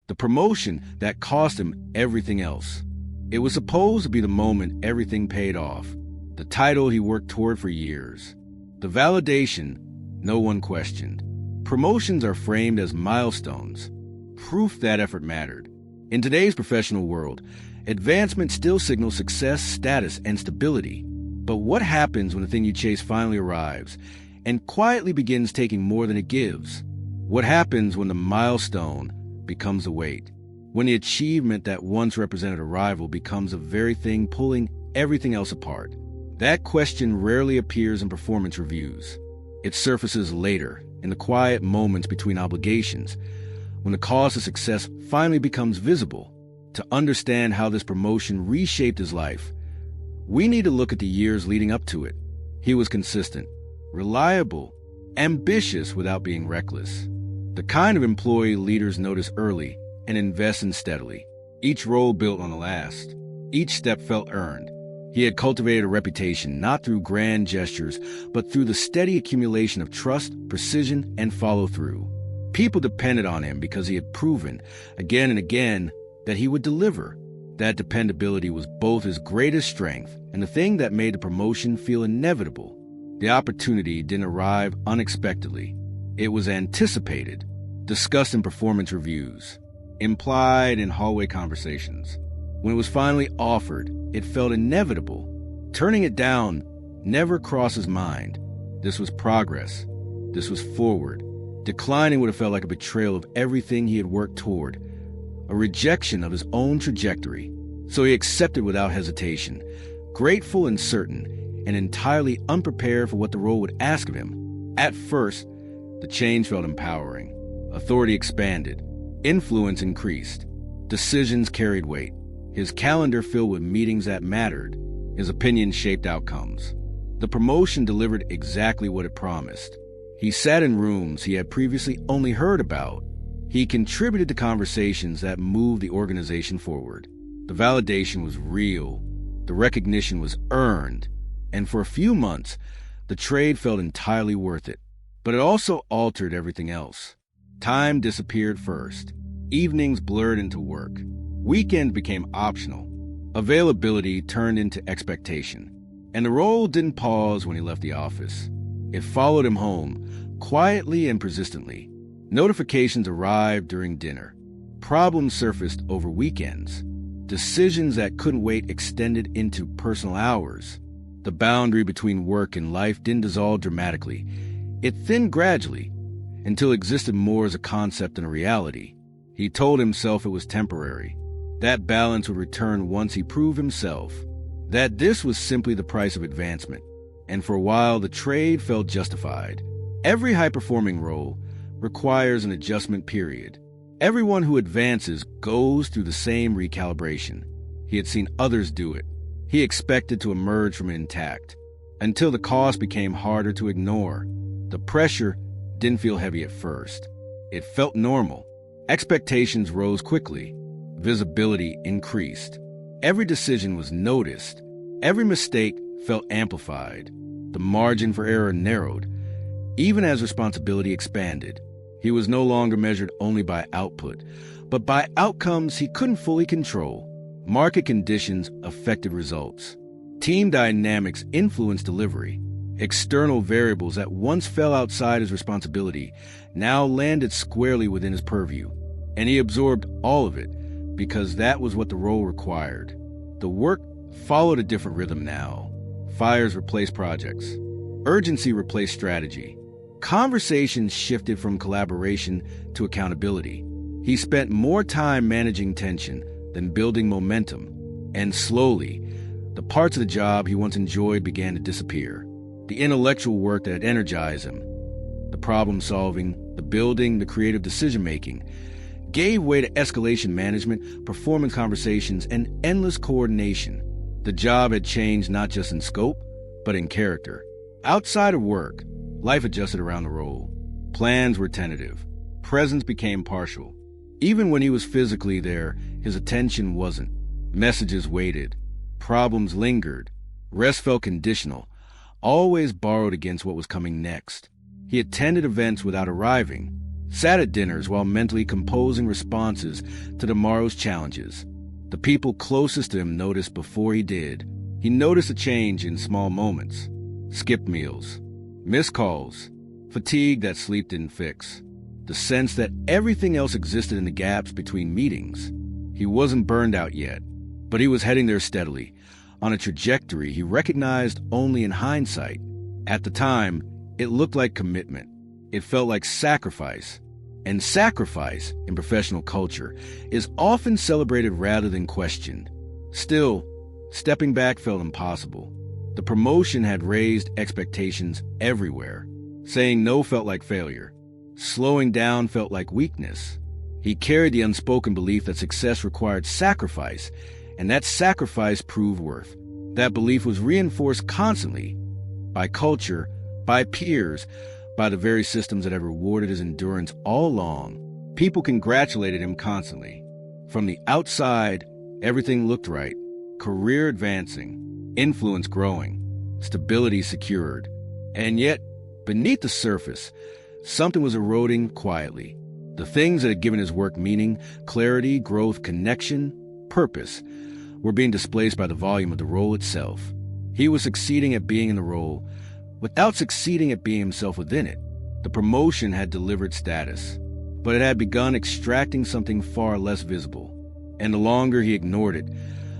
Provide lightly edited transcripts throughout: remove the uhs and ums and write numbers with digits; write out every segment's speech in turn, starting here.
The promotion that cost him everything else. It was supposed to be the moment everything paid off. The title he worked toward for years. The validation no one questioned. Promotions are framed as milestones, proof that effort mattered. In today's professional world, advancement still signals success, status, and stability. But what happens when the thing you chase finally arrives and quietly begins taking more than it gives? What happens when the milestone becomes a weight? When the achievement that once represented arrival becomes the very thing pulling everything else apart? That question rarely appears in performance reviews. It surfaces later, in the quiet moments between obligations, when the cost of success finally becomes visible. To understand how this promotion reshaped his life, we need to look at the years leading up to it. He was consistent, reliable, ambitious without being reckless. The kind of employee leaders notice early and invest in steadily. Each role built on the last. Each step felt earned. He had cultivated a reputation not through grand gestures, but through the steady accumulation of trust, precision, and follow-through. People depended on him because he had proven, again and again, that he would deliver. That dependability was both his greatest strength and the thing that made the promotion feel inevitable. The opportunity didn't arrive unexpectedly. It was anticipated, discussed in performance reviews, implied in hallway conversations. When it was finally offered, it felt inevitable. Turning it down never crossed his mind. This was progress. This was forward. Declining would have felt like a betrayal of everything he had worked toward, a rejection of his own trajectory. So he accepted without hesitation, grateful and certain, and entirely unprepared for what the role would ask of him. At first, the change felt empowering. Authority expanded. Influence increased. Decisions carried weight. His calendar filled with meetings that mattered. His opinion shaped outcomes. The promotion delivered exactly what it promised. He sat in rooms he had previously only heard about. He contributed to conversations that moved the organization forward. The validation was real. The recognition was earned. And for a few months, the trade felt entirely worth it. But it also altered everything else. Time disappeared first. Evenings blurred into work. Weekends became optional. Availability turned into expectation. And the role didn't pause when he left the office. It followed him home, quietly and persistently. Notifications arrived during dinner. Problems surfaced over weekends. Decisions that couldn't wait extended into personal hours. The boundary between work and life didn't dissolve dramatically. It thinned gradually, until it existed more as a concept than a reality. He told himself it was temporary. That balance would return once he proved himself. That this was simply the price of advancement. And for a while, the trade felt justified. Every high-performing role requires an adjustment period. Everyone who advances goes through the same recalibration. He had seen others do it. He expected to emerge from it intact, until the cost became harder to ignore. The pressure didn't feel heavy at first. It felt normal. Expectations rose quickly. Visibility increased. Every decision was noticed. Every mistake felt amplified. The margin for error narrowed. Even as responsibility expanded, he was no longer measured only by output, but by outcomes he couldn't fully control. Market conditions affected results. Team dynamics influenced delivery. External variables that once fell outside his responsibility now landed squarely within his purview. And he absorbed all of it, because that was what the role required. The work followed a different rhythm now. Fires replaced projects. Urgency replaced strategy. Conversations shifted from collaboration to accountability. He spent more time managing tension than building momentum. And slowly, the parts of the job he once enjoyed began to disappear. The intellectual work that had energized him, the problem-solving, the building, the creative decision-making, gave way to escalation management, performance conversations, and endless coordination. The job had changed not just in scope, but in character. Outside of work, life adjusted around the role. Plans were tentative. Presence became partial. Even when he was physically there, his attention wasn't. Messages waited. Problems lingered. Rest felt conditional, always borrowed against what was coming next. He attended events without arriving, sat at dinners while mentally composing responses to tomorrow's challenges. The people closest to him noticed before he did. He noticed a change in small moments: skipped meals, missed calls, fatigue that sleep didn't fix, the sense that everything else existed in the gaps between meetings. He wasn't burned out yet, but he was heading there steadily, on a trajectory he recognized only in hindsight. At the time, it looked like commitment. It felt like sacrifice. And sacrifice, in professional culture, is often celebrated rather than questioned. Still, stepping back felt impossible. The promotion had raised expectations everywhere. Saying no felt like failure. Slowing down felt like weakness. He carried the unspoken belief that success required sacrifice, and that sacrifice proved worth. That belief was reinforced constantly by culture, by peers, by the very systems that had rewarded his endurance all along. People congratulated him constantly. From the outside, everything looked right. Career advancing, influence growing, stability secured. And yet, beneath the surface, something was eroding quietly. The things that had given his work meaning, clarity, growth, connection, purpose, were being displaced by the volume of the role itself. He was succeeding at being in the role, without succeeding at being himself within it. The promotion had delivered status, but it had begun extracting something far less visible. And the longer he ignored it,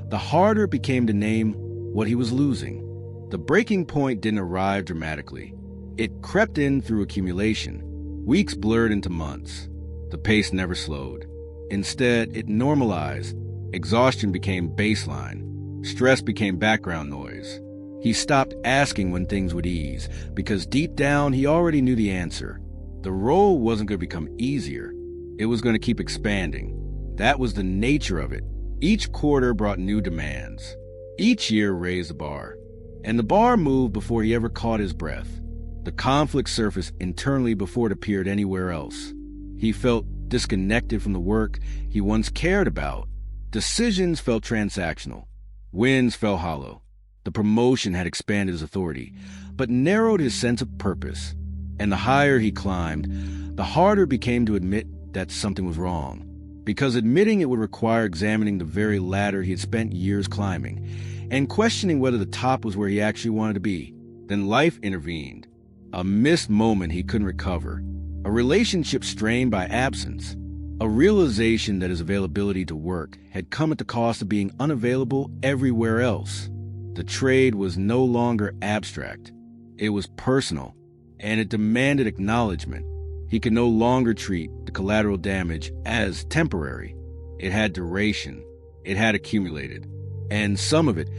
the harder it became to name what he was losing. The breaking point didn't arrive dramatically. It crept in through accumulation. Weeks blurred into months. The pace never slowed. Instead, it normalized. Exhaustion became baseline. Stress became background noise. He stopped asking when things would ease, because deep down he already knew the answer. The role wasn't going to become easier. It was going to keep expanding. That was the nature of it. Each quarter brought new demands. Each year raised the bar. And the bar moved before he ever caught his breath. The conflict surfaced internally before it appeared anywhere else. He felt disconnected from the work he once cared about. Decisions felt transactional. Wins felt hollow. The promotion had expanded his authority, but narrowed his sense of purpose. And the higher he climbed, the harder it became to admit that something was wrong. Because admitting it would require examining the very ladder he had spent years climbing, and questioning whether the top was where he actually wanted to be. Then life intervened. A missed moment he couldn't recover. A relationship strained by absence. A realization that his availability to work had come at the cost of being unavailable everywhere else. The trade was no longer abstract. It was personal, and it demanded acknowledgement. He could no longer treat the collateral damage as temporary. It had duration. It had accumulated. And some of it,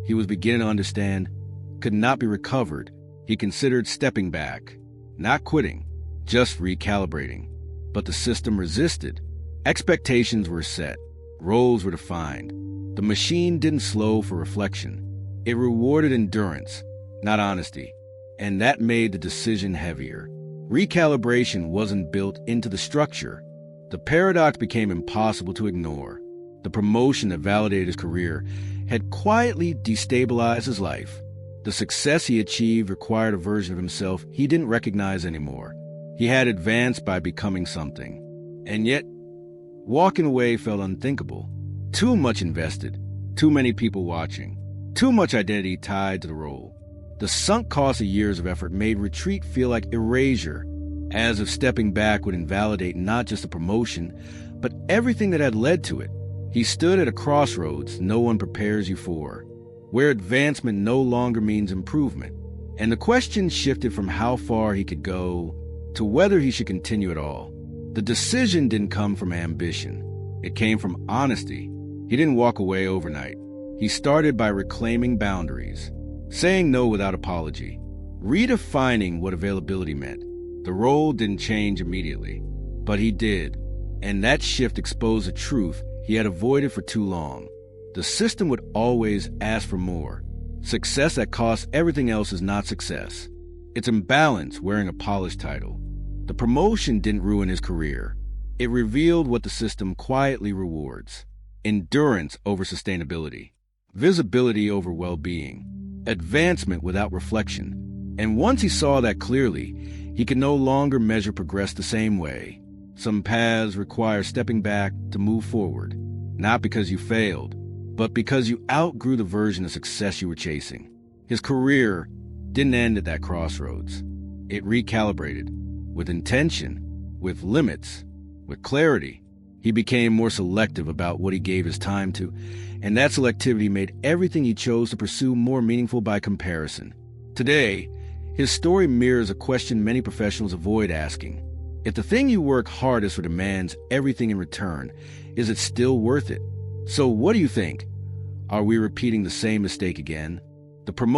he was beginning to understand, could not be recovered. He considered stepping back, not quitting, just recalibrating. But the system resisted. Expectations were set. Roles were defined. The machine didn't slow for reflection. It rewarded endurance, not honesty. And that made the decision heavier. Recalibration wasn't built into the structure. The paradox became impossible to ignore. The promotion that validated his career had quietly destabilized his life. The success he achieved required a version of himself he didn't recognize anymore. He had advanced by becoming something. And yet, walking away felt unthinkable. Too much invested, too many people watching, too much identity tied to the role. The sunk cost of years of effort made retreat feel like erasure, as if stepping back would invalidate not just the promotion, but everything that had led to it. He stood at a crossroads no one prepares you for, where advancement no longer means improvement. And the question shifted from how far he could go to whether he should continue at all. The decision didn't come from ambition. It came from honesty. He didn't walk away overnight. He started by reclaiming boundaries, saying no without apology, redefining what availability meant. The role didn't change immediately, but he did. And that shift exposed a truth he had avoided for too long. The system would always ask for more. Success that costs everything else is not success. It's imbalance wearing a polished title. The promotion didn't ruin his career. It revealed what the system quietly rewards: endurance over sustainability, visibility over well-being, advancement without reflection. And once he saw that clearly, he could no longer measure progress the same way. Some paths require stepping back to move forward, not because you failed, but because you outgrew the version of success you were chasing. His career didn't end at that crossroads. It recalibrated, with intention, with limits, with clarity. He became more selective about what he gave his time to, and that selectivity made everything he chose to pursue more meaningful by comparison. Today, his story mirrors a question many professionals avoid asking. If the thing you work hardest for demands everything in return, is it still worth it? So what do you think? Are we repeating the same mistake again? The promotion